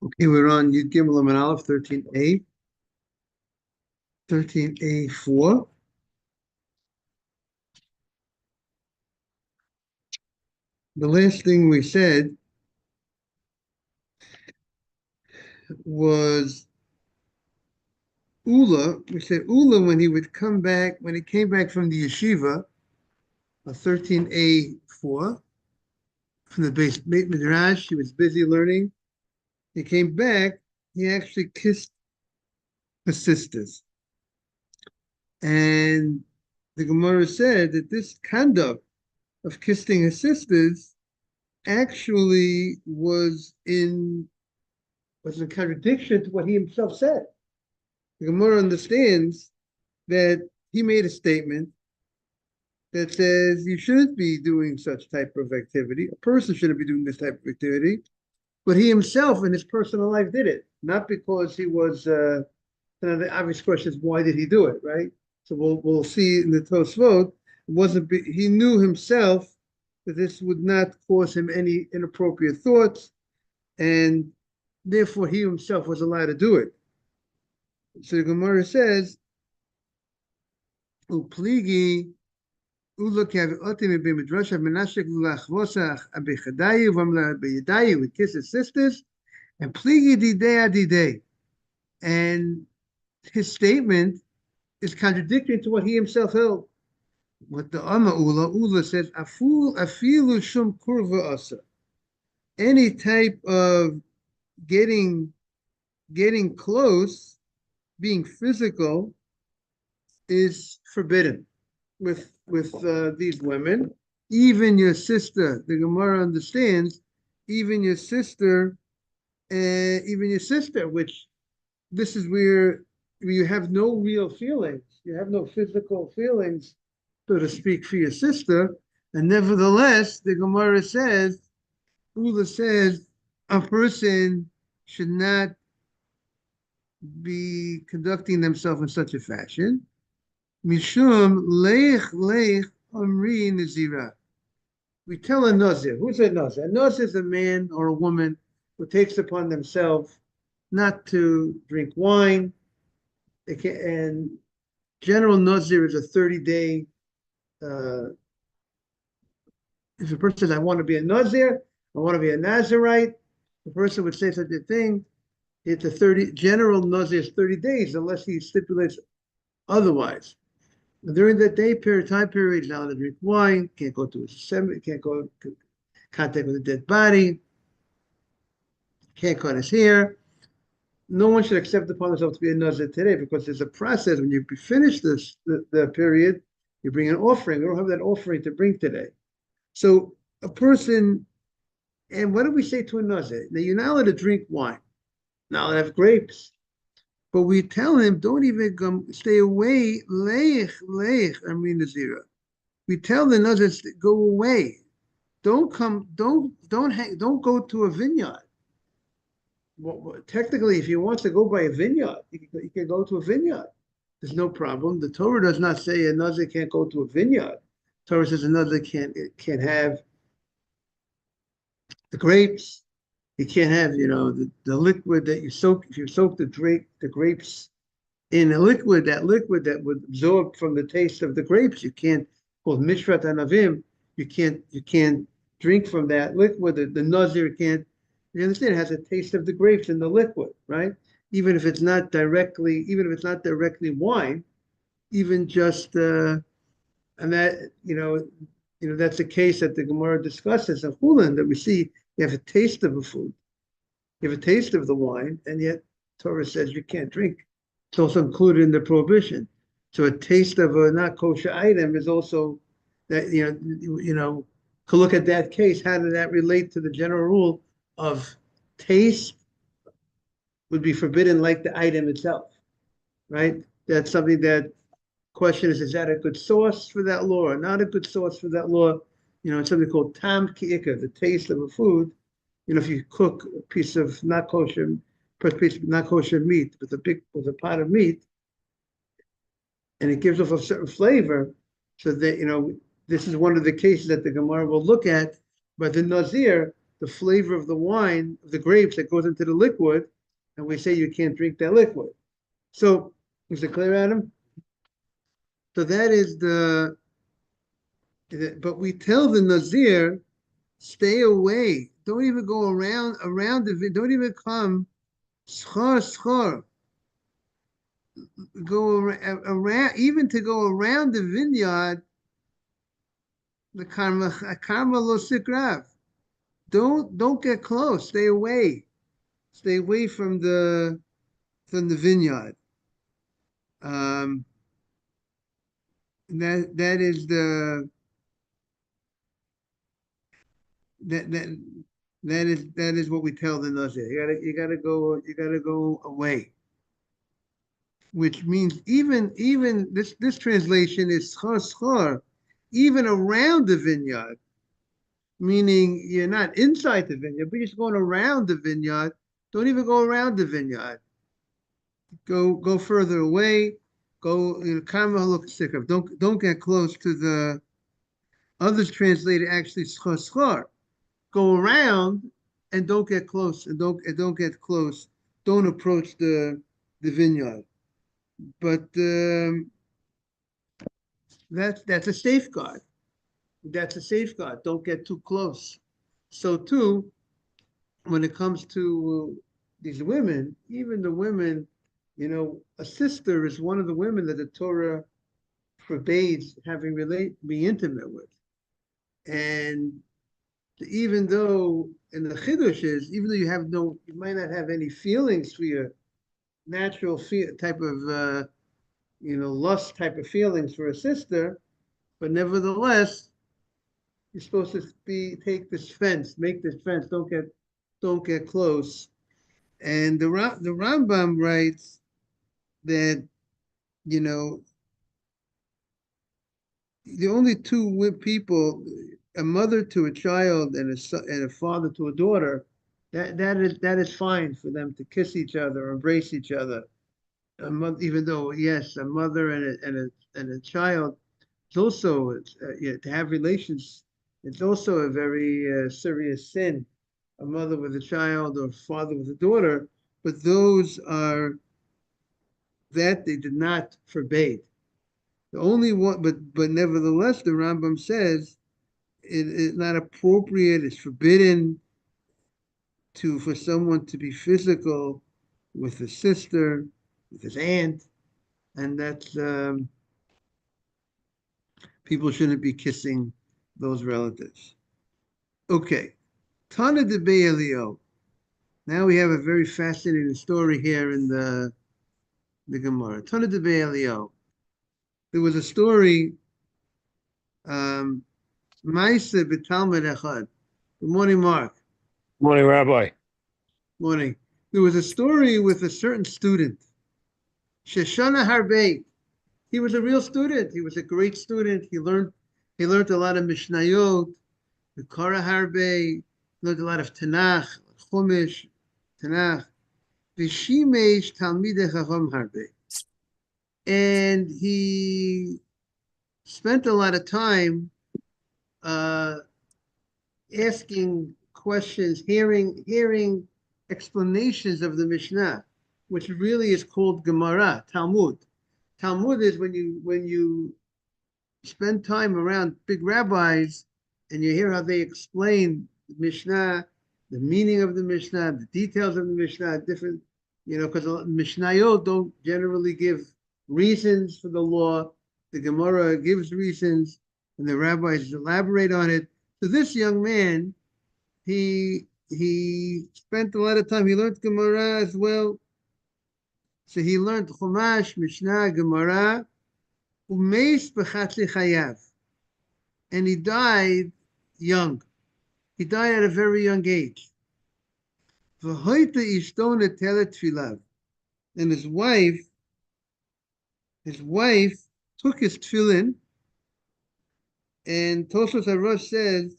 Okay, we're on Yud Gimel Amud Aleph 13a, 13a4. The last thing we said was Ula. We said Ula when he would come back, when he came back from the yeshiva, 13a4, from the Beit Midrash. He was busy learning. He came back. He actually kissed his sisters, and the Gemara said that this conduct of kissing his sisters actually was in contradiction to what he himself said. The Gemara understands that he made a statement that says you shouldn't be doing such type of activity. A person shouldn't be doing this type of activity, but he himself in his personal life did it, not because he was. The obvious question is why did he do it, right? So we'll see in the Tosfot. It wasn't he knew himself that this would not cause him any inappropriate thoughts, and therefore he himself was allowed to do it. So the Gemara says, "Upligi ulukav otim b'midrashav menashek lulachvosach abechadayu v'amla b'yadayu with kiss his sisters, and pligi didei adidei." And his statement is contradictory to what he himself held. What the Ula says, afilu shum kurva asa. Any type of getting close, being physical, is forbidden with these women. Even your sister, the Gemara understands, even your sister, which this is where you have no real feelings, you have no physical feelings, so to speak, for your sister, and nevertheless, the Gemara says, Ula says, a person should not be conducting themselves in such a fashion. Mishum leich omri nazira. We tell a nazir. Who's a nazir? A nazir is a man or a woman who takes upon themselves not to drink wine. And general nazir is a 30-day. If a person says, I want to be a nazir, I want to be a Nazirite, the person would say such a thing. It's a 30 general nazir is 30 days unless he stipulates otherwise. And during that time period, he's not allowed to drink wine, can't go to a cemetery, can't go to contact with a dead body, can't cut his hair. No one should accept upon themselves to be a nazir today because there's a process. When you finish the period, you bring an offering. We don't have that offering to bring today. So a person, and what do we say to a nazir? Now you're not allowed to drink wine, not allowed to have grapes, but we tell him don't even stay away. Leich, I mean nazira. We tell the nazir go away. Don't go to a vineyard. Well, technically, if he wants to go by a vineyard, he can go to a vineyard. There's no problem. The Torah does not say a nazir can't go to a vineyard. The Torah says a nazir can't have the grapes. He can't have the liquid that you soak. If you soak the grapes in a liquid, that would absorb from the taste of the grapes. You can't, called mishrat anavim. You can't drink from that liquid. The nazir can't. You understand? It has a taste of the grapes in the liquid, right? Even if it's not directly wine, even just and that that's a case that the Gemara discusses of Hulin, that we see you have a taste of a food, you have a taste of the wine, and yet Torah says you can't drink. It's also included in the prohibition. So a taste of a not kosher item is also that to look at that case. How did that relate to the general rule of taste would be forbidden like the item itself, right? That's something that question is that a good source for that law or not a good source for that law? It's something called tam ki'ika, the taste of a food. If you cook a piece of not kosher meat with a pot of meat, and it gives off a certain flavor, so that this is one of the cases that the Gemara will look at. But the nazir, the flavor of the wine, the grapes that goes into the liquid, and we say you can't drink that liquid. So, is it clear, Adam? So that is but we tell the Nazir, stay away. Don't even go around don't even come, schar. Go around, even to go around the vineyard, the karma lo sikrav. Don't get close. Stay away. Stay away from the vineyard. That is the that that is what we tell the Nazir. You gotta go away. Which means even this translation is schar, even around the vineyard, meaning you're not inside the vineyard, but you're just going around the vineyard. Don't even go around the vineyard. Go further away. Go don't get close to the others translated actually schar. Go around and don't get close and don't get close. Don't approach the vineyard. But that's a safeguard. That's a safeguard. Don't get too close. So too, when it comes to these women, even the women, a sister is one of the women that the Torah forbids having be intimate with. And even though in the Chiddush is, even though you might not have any feelings for your natural type of, lust type of feelings for a sister, but nevertheless, you're supposed to take this fence, make this fence. Don't get close. And the Rambam writes that the only two people, a mother to a child and a father to a daughter, that is fine for them to kiss each other, embrace each other. Even though yes, a mother and a child, it's also to have relations. It's also a very serious sin. A mother with a child or father with a daughter, but those are that they did not forbade. The only one, but nevertheless, the Rambam says it's not appropriate. It's forbidden for someone to be physical with his sister, with his aunt, and that's people shouldn't be kissing those relatives. Okay, Tana de Be'elio. Now we have a very fascinating story here in the Gemara. Tana de Be'elio. There was a story. Maisa b'Talmud Echad. Good morning, Mark. Morning, Rabbi. Morning. There was a story with a certain student. Sheshana Harbe. He was a real student. He was a great student. He learned a lot of Mishnayot, the Kara Harbe, learned a lot of Tanakh, Chumash, Tanakh. Vishimesh Talmidei Chacham Harbe. And he spent a lot of time asking questions, hearing explanations of the Mishnah, which really is called Gemara, Talmud. Talmud is when you spend time around big rabbis and you hear how they explain the Mishnah, the meaning of the Mishnah, the details of the Mishnah, different, because Mishnayot don't generally give reasons for the law. The Gemara gives reasons, and the rabbis elaborate on it. So this young man, he spent a lot of time. He learned Gemara as well. So he learned Chumash, Mishnah, Gemara, Umeis b'chatzi chayav, and he died young. He died at a very young age. V'hoita ishto netelet tfilav, and his wife took his tefillin, and Tosfos HaRosh says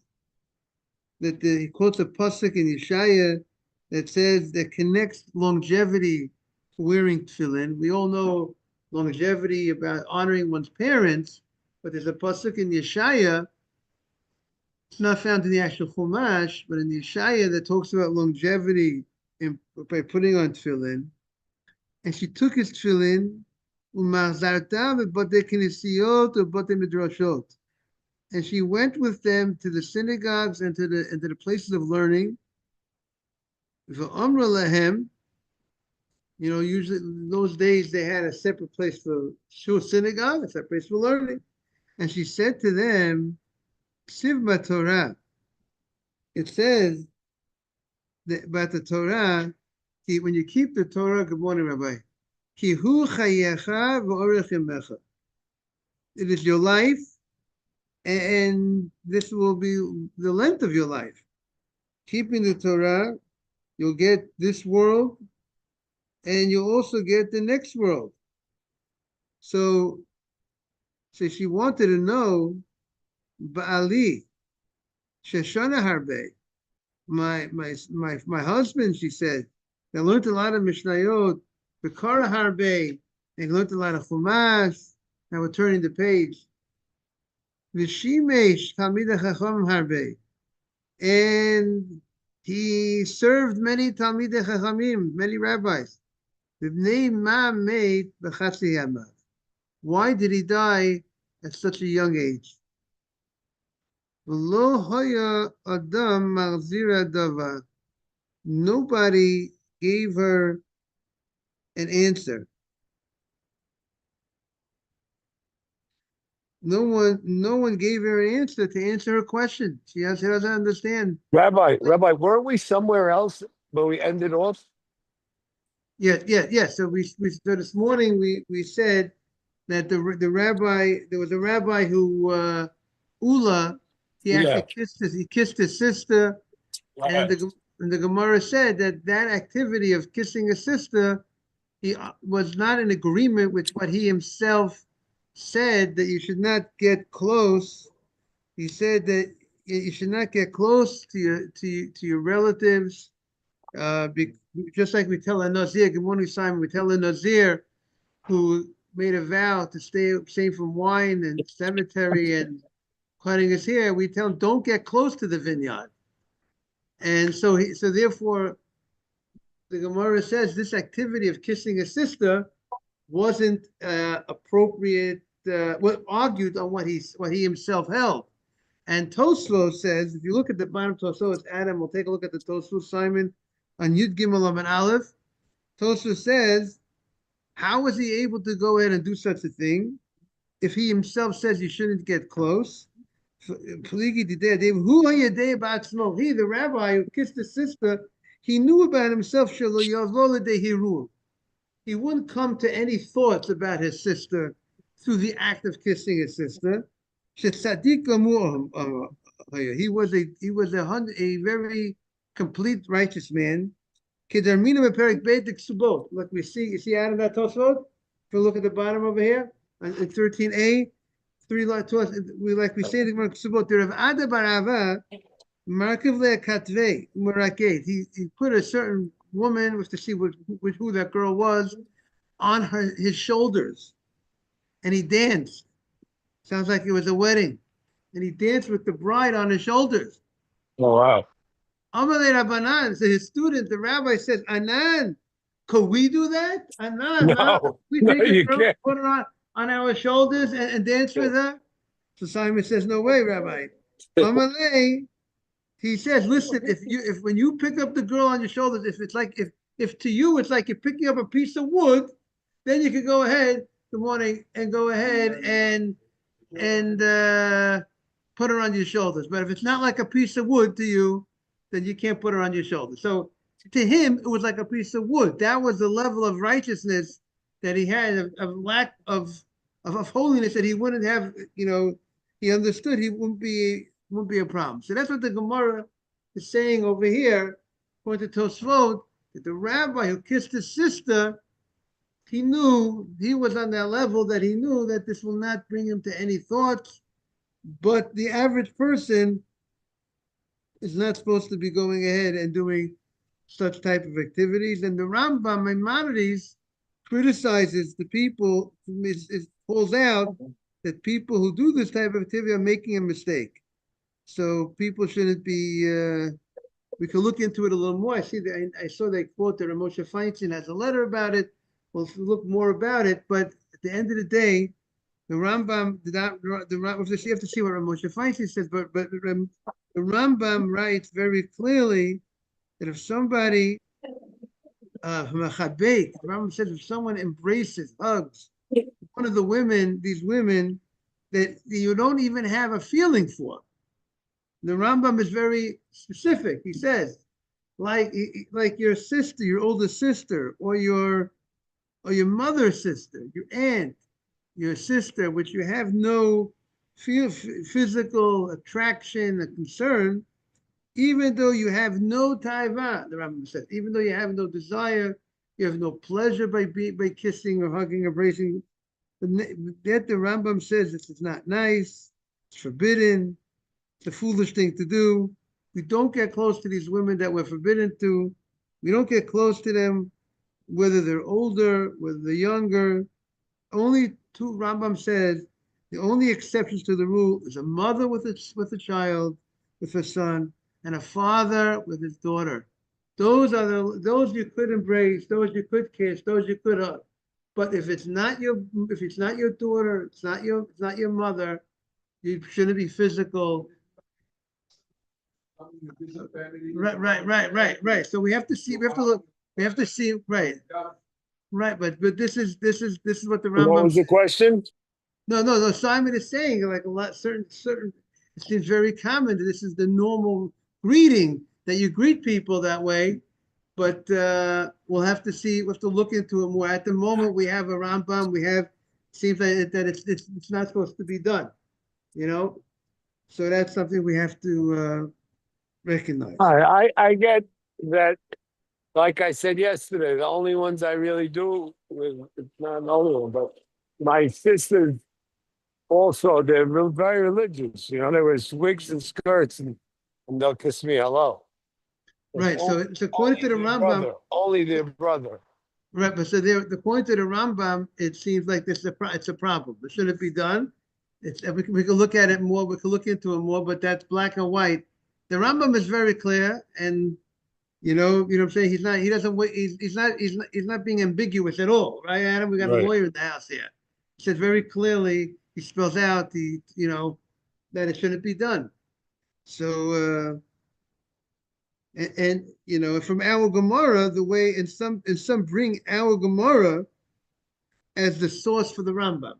that he quotes a pasuk in Yeshaya that says that connects longevity to wearing tefillin. We all know longevity about honoring one's parents, but there's a pasuk in Yeshaya It's not found in the actual Chumash, but in the Yeshaya that talks about longevity by putting on tefillin. And she took his tefillin, umachzarta b'batei knesiyot u'batei midrashot, and she went with them to the synagogues and to the places of learning. V'amra lahem, usually in those days they had a separate place for shul synagogue, a separate place for learning. And she said to them, Ksiv Torah. It says that about the Torah, when you keep the Torah, good morning, Rabbi. Ki hu chayecha v'orech yamecha. It is your life, and this will be the length of your life. Keeping the Torah, you'll get this world, and you'll also get the next world. So she wanted to know, Ba'ali, Sheshana Harbe, my husband, she said, they learned a lot of Mishnayot, Bekara Harbe, they learned a lot of Chumash. Now we're turning the page. Vishimesh Talmidei Chacham Harbe, and he served many Talmidei Chachamim, many rabbis. Why did he die at such a young age? Nobody gave her an answer. No one gave her an answer to answer her question. She doesn't understand. Rabbi, weren't we somewhere else where we ended off? Yeah. So so this morning we said that the rabbi, there was a rabbi who Ula, he actually kissed his sister, and the Gemara said that activity of kissing a sister, he was not in agreement with what he himself said, that you should not get close. He said that you should not get close to your relatives, just like we tell a Nazir. Good morning, Simon. We tell a Nazir who made a vow to stay from wine and cemetery and cutting his hair. We tell him, don't get close to the vineyard. And so therefore, the Gemara says this activity of kissing a sister wasn't appropriate. Argued on what he himself held. And Tosfos says, if you look at the bottom Tosfos, Adam, we'll take a look at the Tosfos, Simon, on Yud Gimel and Aleph. Tosfos says, how was he able to go ahead and do such a thing if he himself says you shouldn't get close? He, the rabbi who kissed his sister, he knew about himself. He wouldn't come to any thoughts about his sister through the act of kissing his sister. He was a very complete righteous man. Like we see, you see out of that Tosfot? If you look at the bottom over here, in 13a, like we say in the Ksubot, he put a certain woman, was to see who that girl was, on his shoulders, and he danced. Sounds like it was a wedding, and he danced with the bride on his shoulders. Oh wow! Amalei Rabbanan, so his student, the rabbi said, Anan, could we do that? Anan, No, we no, take a you girl, can't. put her on our shoulders and dance with her? So Simon says, no way, Rabbi. Amalei, he says, listen, if when you pick up the girl on your shoulders, if to you it's like you're picking up a piece of wood, then you can go ahead, good morning, and go ahead and put her on your shoulders. But if it's not like a piece of wood to you, then you can't put her on your shoulders. So to him, it was like a piece of wood. That was the level of righteousness that he had, of lack of holiness, that he wouldn't have, he understood he wouldn't be a problem. So that's what the Gemara is saying over here, according to Tosfot, that the rabbi who kissed his sister, he knew he was on that level, that he knew that this will not bring him to any thoughts. But the average person is not supposed to be going ahead and doing such type of activities. And the Rambam Maimonides criticizes the people, pulls out that people who do this type of activity are making a mistake. So people shouldn't be. We could look into it a little more. I saw they quote that Moshe Feinstein has a letter about it. We'll look more about it. But at the end of the day, the Rambam did not. You have to see what Moshe Feinstein says. But the Rambam writes very clearly that if somebody the Rambam says if someone embraces, hugs one of the women, these women that you don't even have a feeling for. The Rambam is very specific. He says, like your sister, your older sister, or your mother's sister, your aunt, your sister, which you have no physical attraction, a concern, even though you have no taiva, the Rambam says, even though you have no desire, you have no pleasure by kissing or hugging, embracing. That the Rambam says this is not nice, it's forbidden, it's a foolish thing to do. We don't get close to these women that we're forbidden to. We don't get close to them, whether they're older, whether they're younger. Only two, Rambam says, the only exceptions to the rule is a mother with a child, with her son, and a father with his daughter. Those you could embrace, those you could kiss, those you could hug. But if it's not your daughter, it's not your mother, you shouldn't be physical. Right. So we have to see. We have to look. We have to see. Right. But this is what the What Rambam was the says. question? No. Simon is saying like a lot certain. It seems very common that this is the normal greeting that you greet people that way. But we'll have to see. We'll have to look into it more. At the moment, we have a Rambam. We have seems like that it's not supposed to be done. You know, so that's something we have to recognize. I get that. Like I said yesterday, the only ones I really do with, it's not an only one, but my sisters also, they're very religious. You know, they wear wigs and skirts and they'll kiss me hello. But Right. So it's according to the Rambam. Only their brother. Right. But so there, according to the Rambam, it seems like it's a problem. It shouldn't be done. We can look at it more. We can look into it more. But that's black and white. The Rambam is very clear, and what I'm saying. He doesn't. He's not being ambiguous at all, right, Adam? We got a Right. lawyer in the house here. He says very clearly. He spells out that it shouldn't be done. So. And from our Gemara, the way in some bring our Gemara as the source for the Rambam.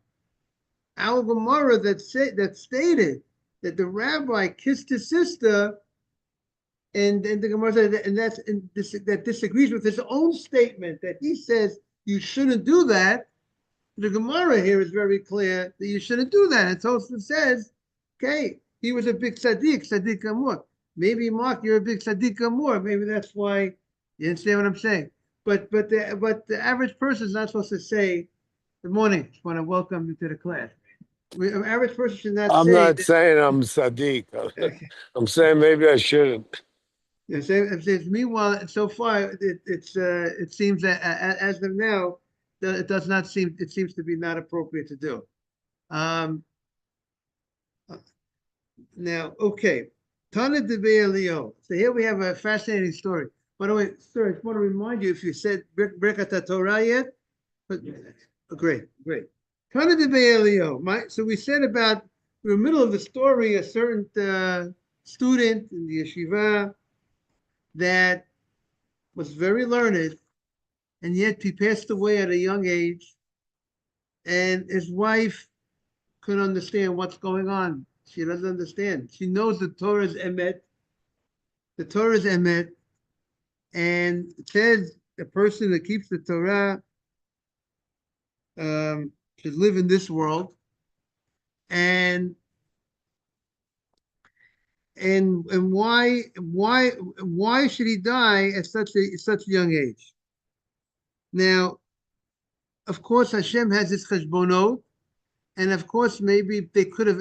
Our Gemara that stated that the rabbi kissed his sister, and the Gemara said that disagrees with his own statement that he says you shouldn't do that. The Gemara here is very clear that you shouldn't do that. And Tosfos says, okay, he was a big tzaddik amor. Maybe Mark, you're a big tzaddik amor. Maybe that's why you understand what I'm saying. But the average person is not supposed to say, "Good morning. Just want to welcome you to the class." An average person should not I'm say not that. saying I'm Sadiq. Okay. I'm saying maybe I shouldn't. Meanwhile, so far it seems that as of now, it does not seem. It seems to be not appropriate to do. Now, okay. Tana de Leo. So here we have a fascinating story. By the way, sir, I just want to remind you if you said Birkat Torah yet. But great. Tana de Leo. So we said about in the middle of the story, a certain student in the yeshiva that was very learned, and yet he passed away at a young age, and his wife couldn't understand what's going on. She doesn't understand. She knows the Torah is emet. The Torah is emet, and it says the person that keeps the Torah should live in this world, and why should he die at such a young age? Now, of course, Hashem has his cheshbonot, and of course, maybe they could have,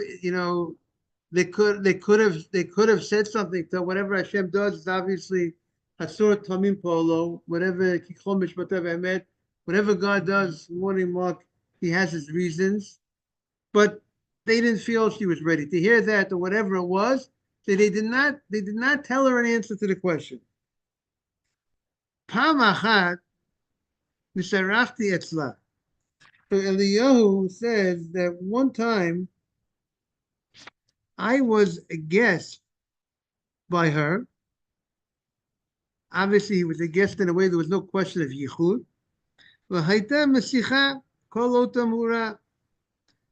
they could have said something to whatever Hashem does is obviously Hasur Tamim Polo, whatever whatever God does, morning Mark, he has his reasons. But they didn't feel she was ready to hear that or whatever it was. So they did not tell her an answer to the question. Pam achat nisarachti etzla. So Eliyahu says that one time I was a guest by her. Obviously, he was a guest in a way there was no question of yichud. V'haita mesicha kol otamura.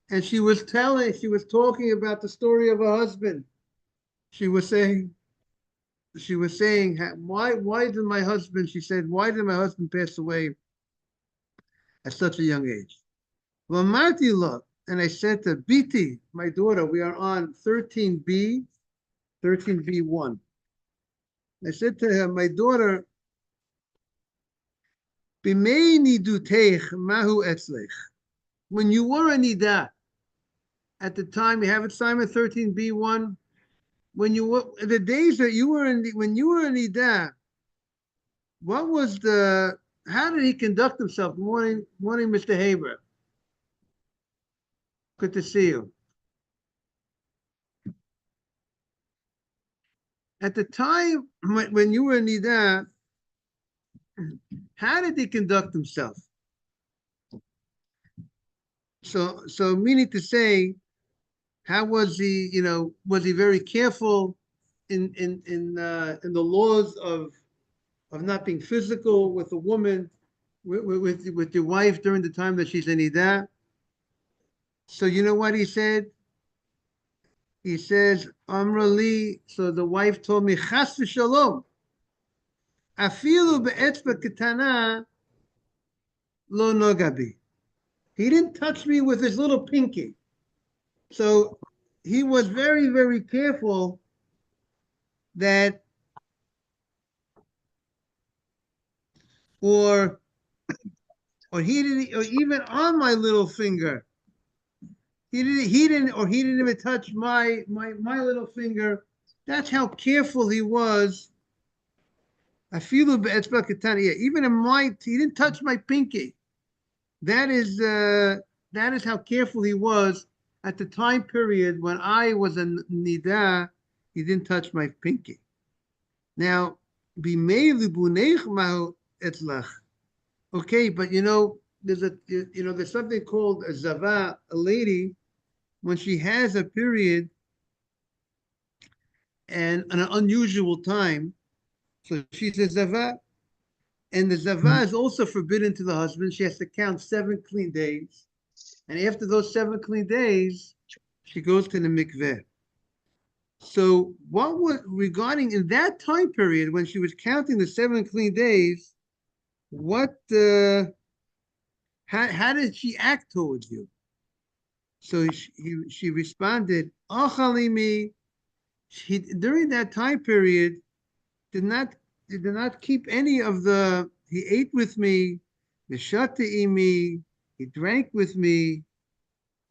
And she was talking about the story of her husband. She was saying, why did my husband, she said, why did my husband pass away at such a young age? Well, Martila, and I said to Biti, my daughter, we are on 13b, 13b1. I said to her, my daughter, B'meini duteich mahu etzlech. When you were a nida, at the time, you have it, Simon 13b1. When you were the days that you were in, when you were in nida, what was the? How did he conduct himself? Morning, Mr. Haber. Good to see you. At the time when you were in nida, how did he conduct himself? So meaning to say, how was he? Was he very careful in the laws of not being physical with a woman, with your wife during the time that she's in nida? So you know what he said? He says, Amra li, so the wife told me, Chas v'shalom, afilu be'etzba ketana lo nogabi. He didn't touch me with his little pinky. So he was very, very careful that, or he didn't, or even on my little finger, he didn't even touch my little finger. That's how careful he was. I feel even in he didn't touch my pinky. That is how careful he was at the time period when I was in nida. He didn't touch my pinky. Now, okay, but there's something called a zava, a lady, when she has a period and an unusual time. So she's a zava, and the zava is also forbidden to the husband. She has to count 7 clean days, and after those 7 clean days, she goes to the mikveh. So what was regarding in that time period when she was counting the 7 clean days, how did she act towards you? So she responded, Achalimi. She during that time period did not keep any of the. He ate with me, imi. He drank with me,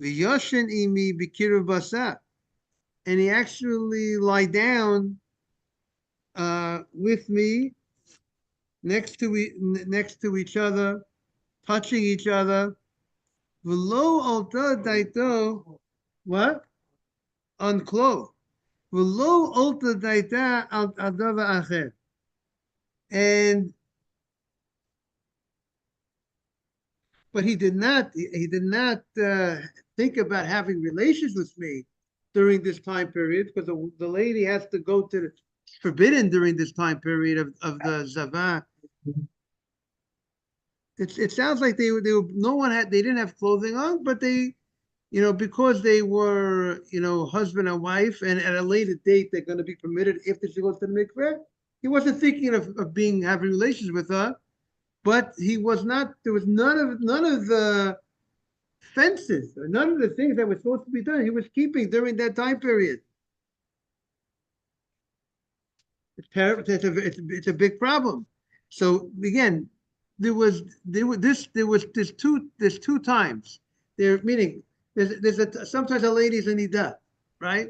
v'yoshen imi b'kiruv basa, and he actually lie down with me next to each other, touching each other. V'lo alta daito, what? Unclothed. V'lo alta daita al adava acher. And but he did not think about having relations with me during this time period, because the lady has to go to the forbidden during this time period of the zava. It sounds like they didn't have clothing on, but they, because they were, husband and wife, and at a later date they're going to be permitted after she goes to the mikveh. He wasn't thinking of having relations with her, but he was not. There was none of the fences, or none of the things that were supposed to be done. He was keeping during that time period. It's terrible. It's a big problem. So again, there's two times. Meaning sometimes a lady's a nida, right?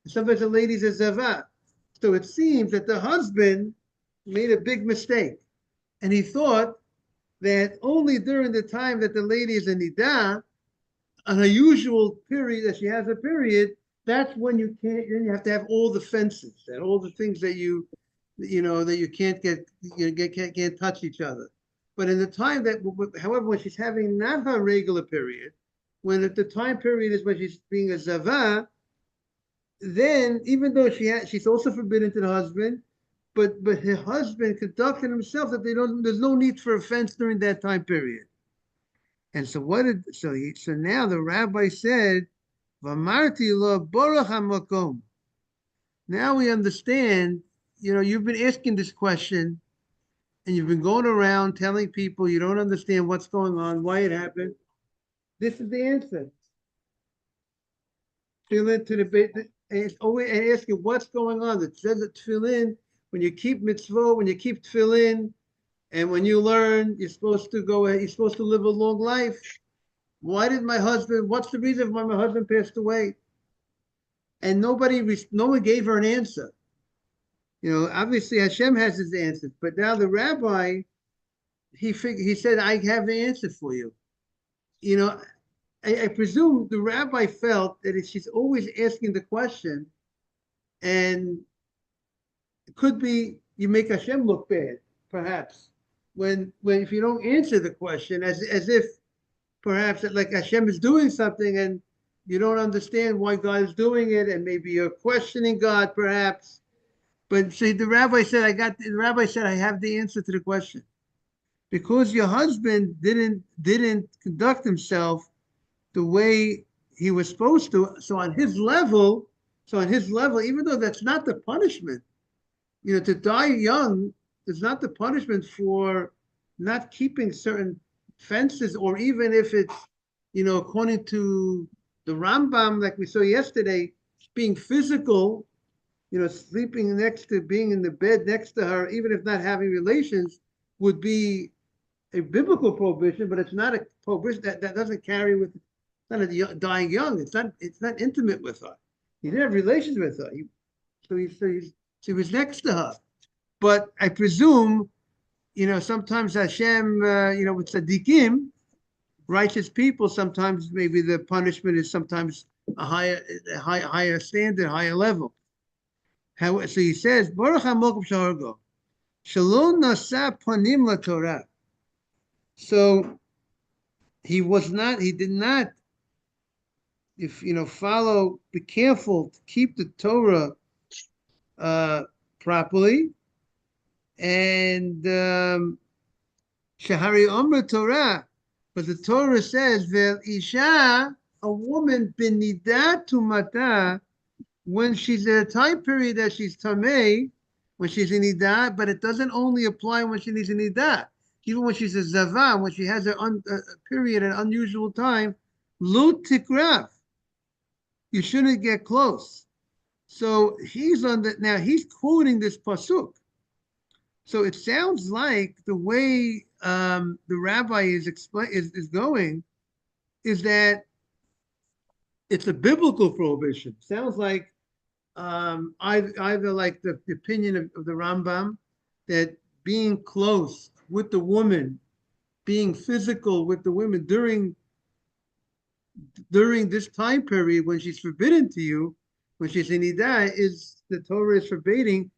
Sometimes a lady's a zava. So it seems that the husband made a big mistake, and he thought that only during the time that the lady is a nida, an unusual period that she has a period, that's when you can't, then you have to have all the fences and all the things that that you can't can't touch each other. But in the time that, however, when she's having not her regular period, when the time period is when she's being a zava, then even though she's also forbidden to the husband, but her husband conducted himself that there's no need for offense during that time period. And so so now the rabbi said, Vamarti lo baruch hamakom. Now we understand, you've been asking this question and you've been going around telling people you don't understand what's going on, why it happened. This is the answer. Tefillin to the bit, and it's always and asking what's going on. It says that tefillin, when you keep mitzvah, when you keep tefillin, and when you learn, you're supposed to go. You're supposed to live a long life. Why did my husband? What's the reason why my husband passed away? And no one gave her an answer. Obviously Hashem has his answers, but now the rabbi, he said, I have the answer for you. I presume the rabbi felt that if she's always asking the question, and it could be you make Hashem look bad, perhaps, when if you don't answer the question, as if perhaps that like Hashem is doing something and you don't understand why God is doing it, and maybe you're questioning God, perhaps. But see, the rabbi said, I have the answer to the question. Because your husband didn't conduct himself the way he was supposed to. So on his level, even though that's not the punishment, to die young is not the punishment for not keeping certain fences, or even if it's, according to the Rambam, like we saw yesterday, being physical, sleeping being in the bed next to her, even if not having relations, would be a biblical prohibition, but it's not a prohibition that doesn't carry with, not a dying young. It's not intimate with her. He didn't have relations with her. He was next to her. But I presume, sometimes Hashem, with tzaddikim, righteous people, sometimes maybe the punishment is sometimes a higher standard, higher level. So he says, Baruch HaMokum Shahargo, Shalom Nasa Panim LaTorah. So he did not, be careful to keep the Torah properly. And Shahari Omer Torah, but the Torah says, Vel Isha, a woman, Benidat Tumata, when she's in a time period that she's Tameh, when she's in Idah, but it doesn't only apply when she's in Idah. Even when she's a Zavah, when she has a period, an unusual time, Lo Tikraf, you shouldn't get close. So he's quoting this pasuk. So it sounds like the way the rabbi is going is that it's a biblical prohibition. Sounds like either like the opinion of the Rambam, that being close with the woman, being physical with the women during this time period when she's forbidden to you, when she's in Idah, is the Torah is forbidding,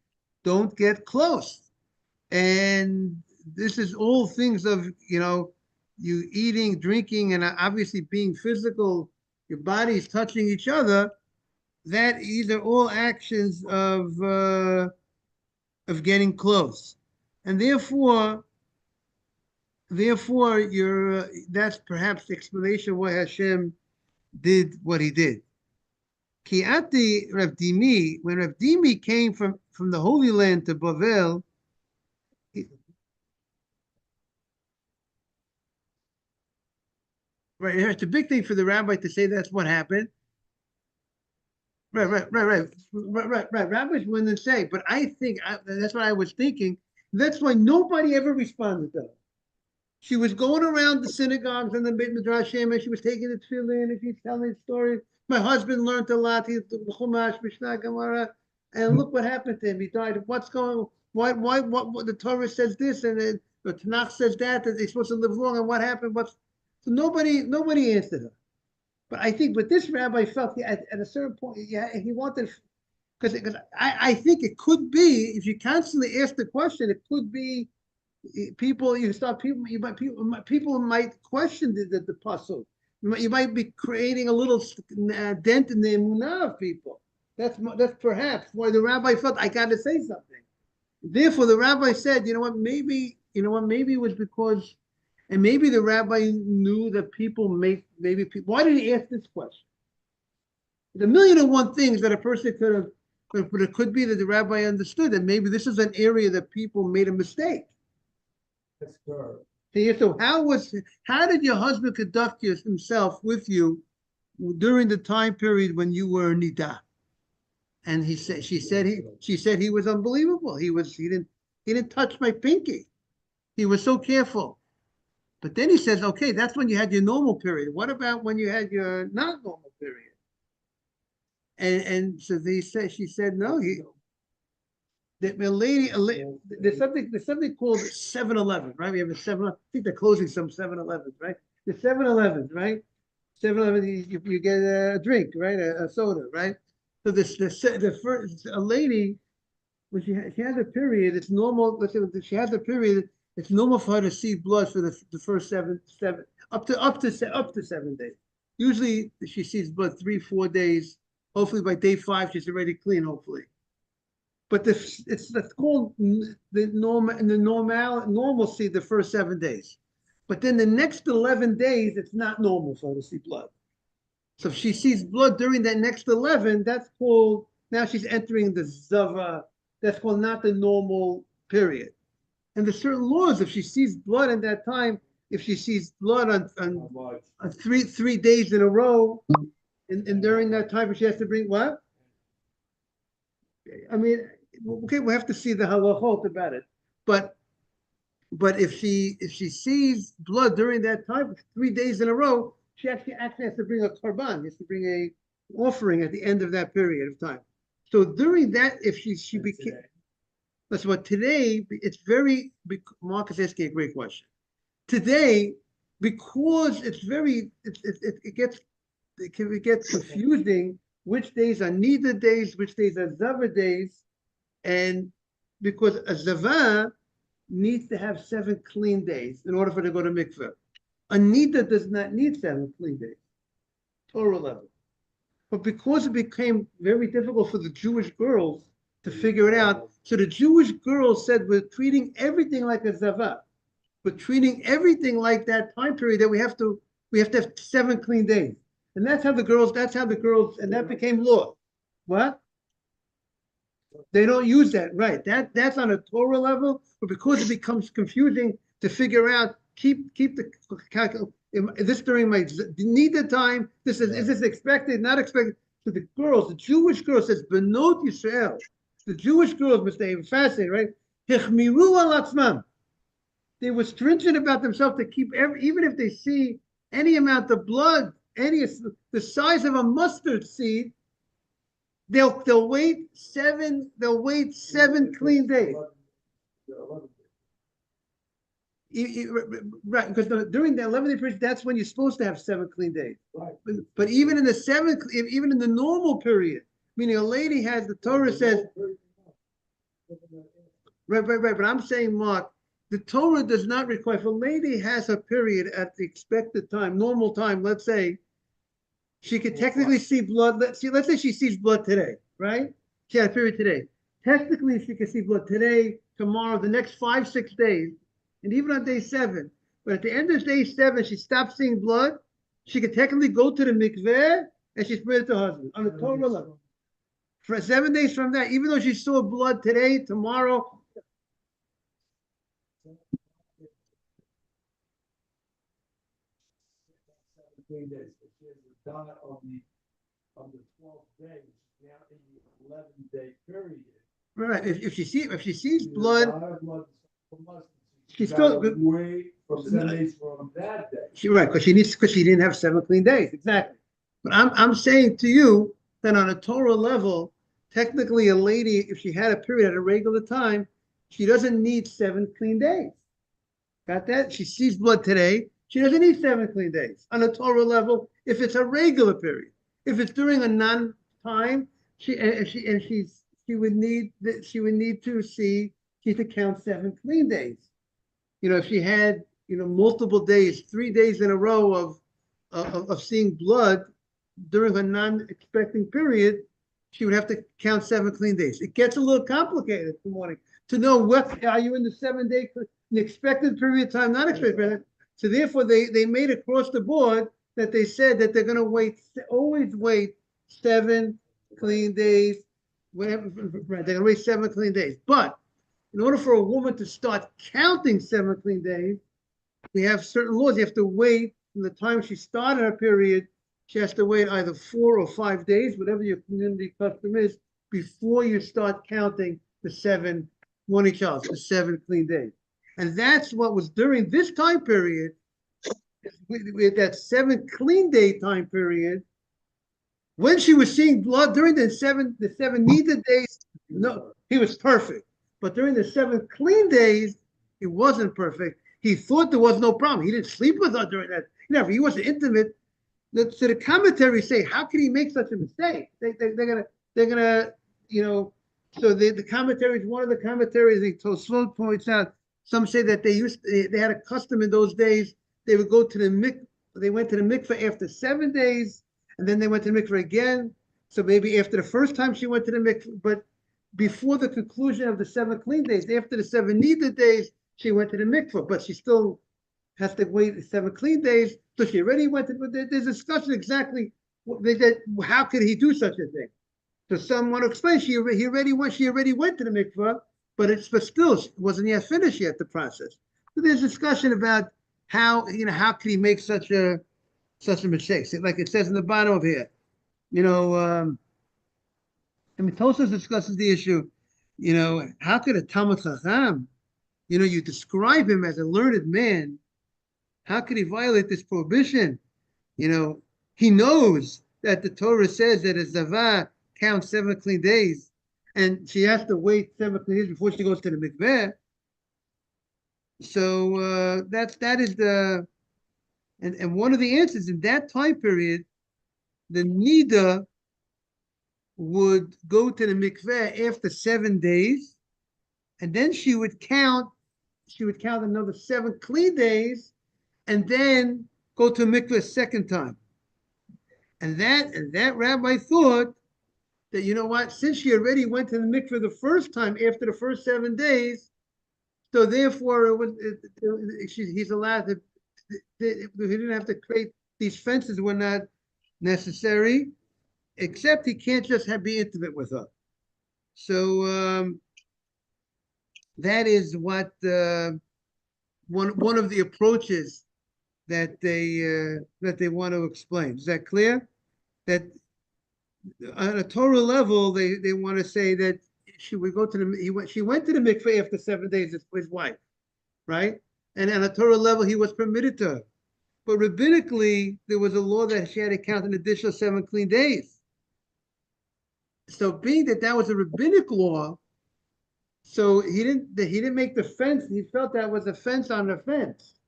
don't get close. And this is all things of, you eating, drinking, and obviously being physical, your bodies touching each other. That these are all actions of getting close, and therefore you're that's perhaps the explanation why Hashem did what he did. Kiati Rav Dimi, when Rav Dimi came from the Holy Land to Bavel, right, it's a big thing for the rabbi to say that's what happened. Right. Rabbis wouldn't say, but I think that's what I was thinking. That's why nobody ever responded to her. She was going around the synagogues and the Beit Midrashim, and she was taking the tefillin and she's telling stories. My husband learned a lot. He's the Chumash, Mishnah, Gemara, and look what happened to him. He died. What's going on? What the Torah says this, and then the Tanakh says that they're supposed to live long, and what happened? So nobody answered her. But I think, but this rabbi felt at a certain point, yeah, he wanted, because I think it could be, if you constantly ask the question, it could be people, people might question the puzzle. You might be creating a little dent in the emunah of people. That's perhaps why the rabbi felt, I got to say something. Therefore, the rabbi said, maybe it was because, and maybe the rabbi knew that why did he ask this question? The million and one things that a person could have, but it could be that the rabbi understood that maybe this is an area that people made a mistake. That's correct. So how did your husband conduct himself with you during the time period when you were nida? And she said he was unbelievable. He didn't touch my pinky. He was so careful. But then he says, okay, that's when you had your normal period. What about when you had your not normal period? And so she said, no, there's something called 7-Eleven, right? We have a 7, I think they're closing some 7-Elevens, right? The 7-Elevens, right? 7-Eleven, you get a drink, right? A soda, right? So the first, a lady, when she has a period, it's normal. Let's say she has a period, it's normal for her to see blood for the first seven up to 7 days. Usually she sees blood 3-4 days. Hopefully by day 5 she's already clean. Hopefully, but that's called the normalcy the first 7 days. But then the next 11 days it's not normal for her to see blood. So if she sees blood during that next 11, that's called, now she's entering the zava. That's called not the normal period. And there's certain laws. If she sees blood in that time, if she sees blood on three days in a row, and during that time, she has to bring what? I mean, okay, we'll have to see the halachot about it. But if she sees blood during that time, 3 days in a row, she actually has to bring a korban. She has to bring a offering at the end of that period of time. So during that, if she became, that's what today, it's very, Mark is asking a great question. Today, because it's very, it gets confusing which days are nida days, which days are zava days, and because a zava needs to have 7 clean days in order for her to go to mikveh. A nida does not need 7 clean days, Torah level. But because it became very difficult for the Jewish girls to figure it out, so the Jewish girls said, we're treating everything like a zava. We're treating everything like that time period that we have to have 7 clean days. And that's how the girls, and that became law. What? They don't use that, right? That's on a Torah level, but because it becomes confusing to figure out, keep the this during my nida time. Is this expected, not expected? So the Jewish girls says Benot Yisrael. The Jewish girls must stay fascinating, right? Hichmiru al atzmam. They were stringent about themselves to keep even if they see any amount of blood, the size of a mustard seed, they'll wait 7 clean days. Right, because during the 11-day period, that's when you're supposed to have 7 clean days. Right. But even in the normal period, meaning a lady has, the Torah says, right. But I'm saying, Mark, the Torah does not require, if a lady has a period at the expected time, normal time, let's say, she could technically see blood. Let's say she sees blood today, right? She had a period today. Technically, she can see blood today, tomorrow, the next 5-6 days, and even on day 7. But at the end of day 7, she stops seeing blood. She could technically go to the mikveh and she spread it to her husband on the Torah level. For 7 days from that, even though she saw blood today, tomorrow. Done on the 12th day, now in the 11-day period. Right. If she sees blood, she's still wait from 7 days from that day. Right, because she didn't have 7 clean days, exactly. But I'm saying to you that on a Torah level, technically a lady, if she had a period at a regular time, she doesn't need 7 clean days. Got that? She sees blood today. She doesn't need 7 clean days on a Torah level, if it's a regular period. If it's during a non-time, she would need to see she to count 7 clean days. If she had multiple days, 3 days in a row of seeing blood during a non-expecting period, she would have to count 7 clean days. It gets a little complicated in the morning to know what are you in the 7 day an expected period of time, not expected. So therefore, they made across the board that they said that they're going to always wait 7 clean days. Whatever, right? They're going to wait 7 clean days. But in order for a woman to start counting 7 clean days, we have certain laws. You have to wait from the time she started her period. She has to wait either 4 or 5 days, whatever your community custom is, before you start counting the 7 morning showers, the 7 clean days. And that's what was during this time period, with that 7 clean day time period. When she was seeing blood during the seven needed days, no, he was perfect. But during the 7 clean days, he wasn't perfect. He thought there was no problem. He didn't sleep with her during that. He wasn't intimate. So the commentaries say, how can he make such a mistake? They're gonna, So the commentaries, one of the commentaries, Tosfot points out, some say that they had a custom in those days. They would go to the they went to the mikveh after 7 days, and then they went to the mikveh again. So maybe after the first time she went to the mikveh, but before the conclusion of the 7 clean days, after the 7 needed days, she went to the mikveh, but she still has to wait 7 clean days. So she already went to, there's discussion exactly how could he do such a thing. So some want to explain she already went to the mikveh, but still it wasn't yet finished yet, the process. So there's discussion about how could he make such a mistake. Like it says in the bottom of here, Tosfos discusses the issue, how could a Talmid Chacham, you describe him as a learned man, how could he violate this prohibition? He knows that the Torah says that a Zavah counts 7 clean days, and she has to wait 7 clean days before she goes to the mikveh. So that is and one of the answers in that time period, the Nida would go to the mikveh after 7 days, and then she would count another 7 clean days, and then go to mikveh a second time. And that rabbi thought that, since she already went to the mikveh the first time after the first 7 days, so therefore he's allowed to. He didn't have to create these fences were not necessary, except he can't just be intimate with her. So that is what one of the approaches that they want to explain. Is that clear? That on a Torah level, they want to say that she went to the mikveh after 7 days as his wife, right? And on a Torah level, he was permitted to her. But rabbinically, there was a law that she had to count an additional 7 clean days. So being that was a rabbinic law, so he didn't make the fence. He felt that was a fence on the fence,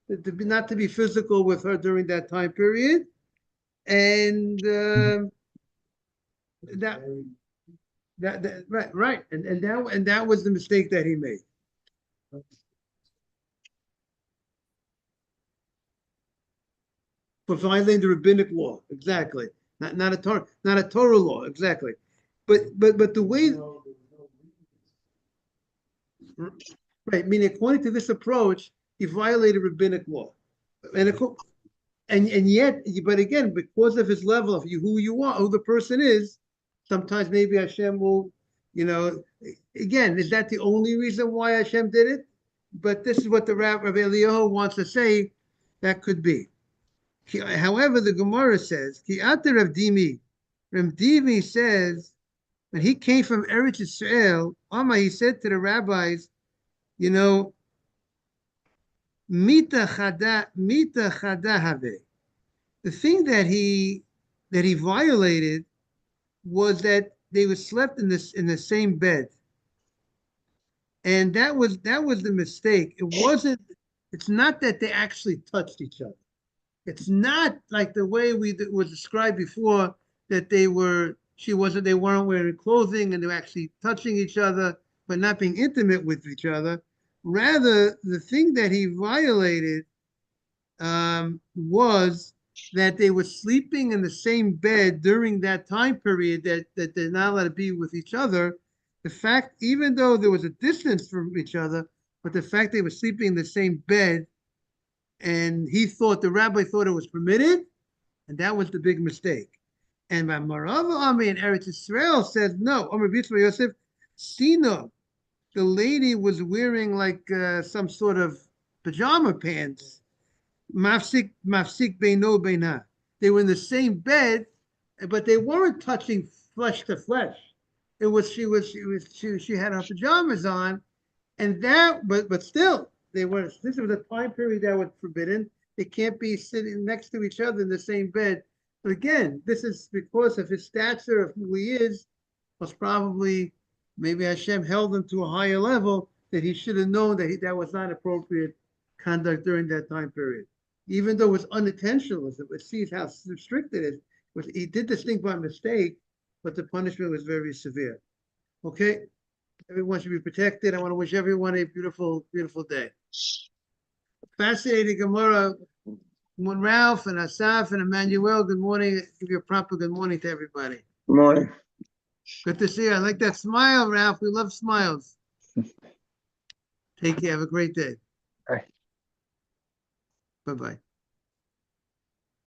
not to be physical with her during that time period, and that right, and that was the mistake that he made. For violating the rabbinic law, exactly. Not a Torah law, exactly. But the way, right? Meaning, according to this approach, he violated rabbinic law, and yet, but again, because of his level of who you are, who the person is, sometimes maybe Hashem will, again, is that the only reason why Hashem did it? But this is what the Rabbi Eliyahu wants to say. That could be. However, the Gemara says, Ki ate Rav Dimi. Rav Dimi says, when he came from Eretz Yisrael, he said to the rabbis, mita chada have. The thing that he violated was that they were slept in the same bed, and that was the mistake. It's not that they actually touched each other. It's not like the way was described before, that they weren't wearing clothing and they were actually touching each other, but not being intimate with each other. Rather, the thing that he violated was that they were sleeping in the same bed during that time period, that they're not allowed to be with each other. The fact, even though there was a distance from each other, but the fact they were sleeping in the same bed, and the rabbi thought it was permitted, and that was the big mistake. And my Marava Ami in Eretz Israel says no. Omer B'Yitzchak Yosef, Sina, the lady was wearing like some sort of pajama pants. Mafsik beino beina. They were in the same bed, but they weren't touching flesh to flesh. It was she had her pajamas on, and but still they were. This was a time period that was forbidden. They can't be sitting next to each other in the same bed. But again, this is because of his stature of who he is. Was probably, maybe Hashem held him to a higher level, that he should have known that was not appropriate conduct during that time period. Even though it was unintentional, it sees how strict it is. He did this thing by mistake, but the punishment was very severe. Okay, everyone should be protected. I want to wish everyone a beautiful, beautiful day. Fascinating Gemara. When Ralph and Asaf and Emmanuel, good morning. Give you a proper good morning to everybody. Good morning. Good to see you. I like that smile, Ralph. We love smiles. Take care. Have a great day. Bye. Bye-bye.